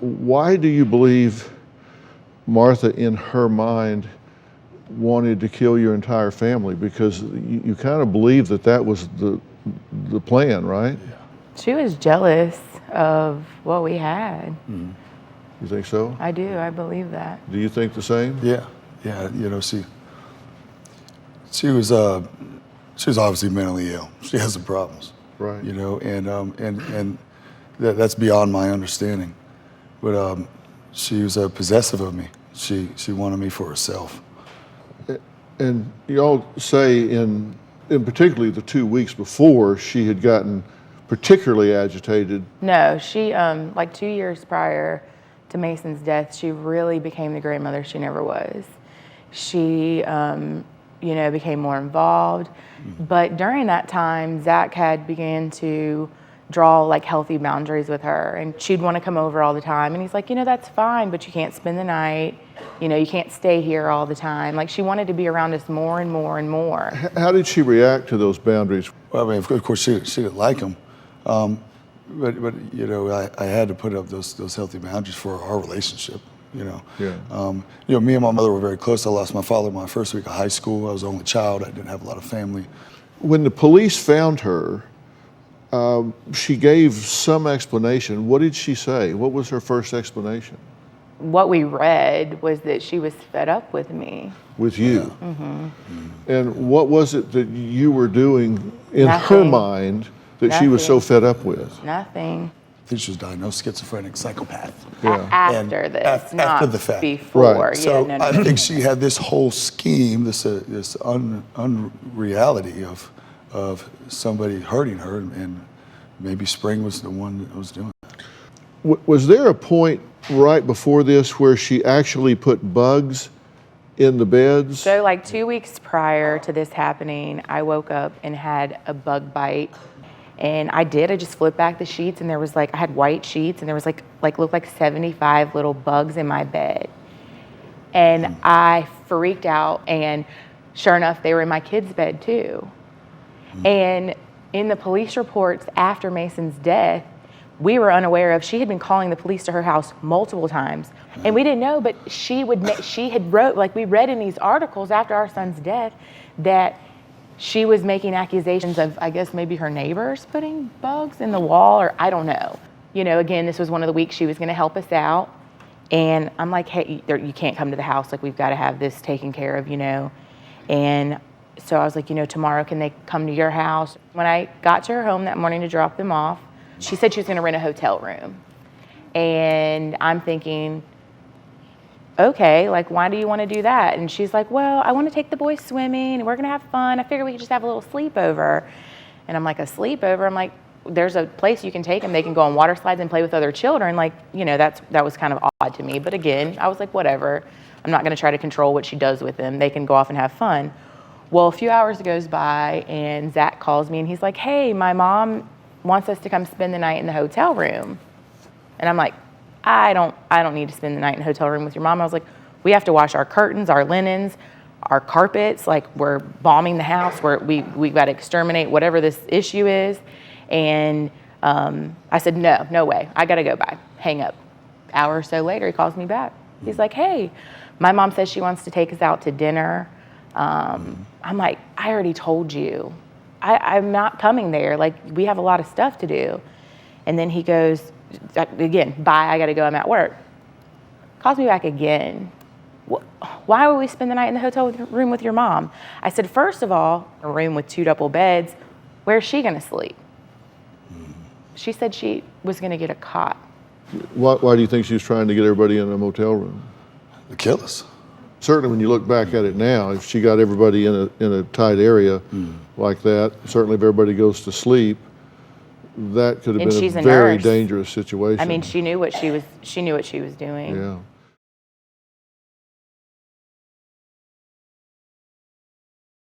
Why do you believe Martha, in her mind, wanted to kill your entire family? Because you kind of believe that was the plan, right? She was jealous of what we had. Mm-hmm. You think so? I do. I believe that. Do you think the same? Yeah. You know, she was obviously mentally ill. She has some problems. Right. You know, and that's beyond my understanding. But she was possessive of me. She wanted me for herself. And y'all say in particularly the 2 weeks before, she had gotten particularly agitated. No, she, like 2 years prior to Mason's death, she really became the grandmother she never was. She, you know, became more involved. But during that time, Zach had began to draw like healthy boundaries with her, and she'd want to come over all the time. And he's like, you know, that's fine, but you can't spend the night. You know, you can't stay here all the time. Like, she wanted to be around us more and more and more. How did she react to those boundaries? Well, I mean, of course, she didn't like them. But you know, I had to put up those healthy boundaries for our relationship. You know, Yeah. You know, me and my mother were very close. I lost my father my first week of high school. I was the only child. I didn't have a lot of family. When the police found her, she gave some explanation. What did she say? What was her first explanation? What we read was that she was fed up with me. With you? Yeah. Mm-hmm. And what was it that you were doing in her Nothing. mind that she was so Nothing. fed up with? Nothing. I think she was diagnosed schizophrenic psychopath. Yeah. After And this, not after the fact. before. Right. Yeah, So no, no, I no. think she had this whole scheme, this unreality of somebody hurting her, and maybe Spring was the one that was doing that. Was there a point right before this where she actually put bugs in the beds? So like 2 weeks prior to this happening, I woke up and had a bug bite. And I just flipped back the sheets, and there was like, I had white sheets, and there was like looked like 75 little bugs in my bed. And I freaked out, and sure enough, they were in my kid's bed too. And in the police reports after Mason's death, we were unaware of, she had been calling the police to her house multiple times. And we didn't know, but she had wrote, like we read in these articles after our son's death, that she was making accusations of, I guess, maybe her neighbors putting bugs in the wall, or I don't know. You know, again, this was one of the weeks she was gonna help us out. And I'm like, hey, you can't come to the house. Like, we've gotta have this taken care of, you know. And so I was like, you know, tomorrow can they come to your house? When I got to her home that morning to drop them off, she said she was gonna rent a hotel room. And I'm thinking, okay, like, why do you want to do that? And she's like, well, I want to take the boys swimming, and we're going to have fun. I figured we could just have a little sleepover. And I'm like, a sleepover? I'm like, there's a place you can take them. They can go on water slides and play with other children. Like, you know, that was kind of odd to me. But again, I was like, whatever. I'm not going to try to control what she does with them. They can go off and have fun. Well, a few hours goes by, and Zach calls me, and he's like, hey, my mom wants us to come spend the night in the hotel room. And I'm like, I don't need to spend the night in a hotel room with your mom. I was like, we have to wash our curtains, our linens, our carpets. Like, we're bombing the house. We've got to exterminate whatever this issue is. And I said, no way. I got to go by. Hang up. Hour or so later, he calls me back. He's like, hey, my mom says she wants to take us out to dinner. I'm like, I already told you. I'm not coming there. Like, we have a lot of stuff to do. And then he goes, again, bye, I gotta go, I'm at work. Calls me back again. Why would we spend the night in the hotel room with your mom? I said, first of all, a room with 2 double beds, where's she gonna sleep? She said she was gonna get a cot. Why do you think she was trying to get everybody in a motel room? To kill us. Certainly when you look back at it now, if she got everybody in a tight area like that, certainly if everybody goes to sleep, that could have been a very dangerous situation. I mean, she knew what she was doing. Yeah.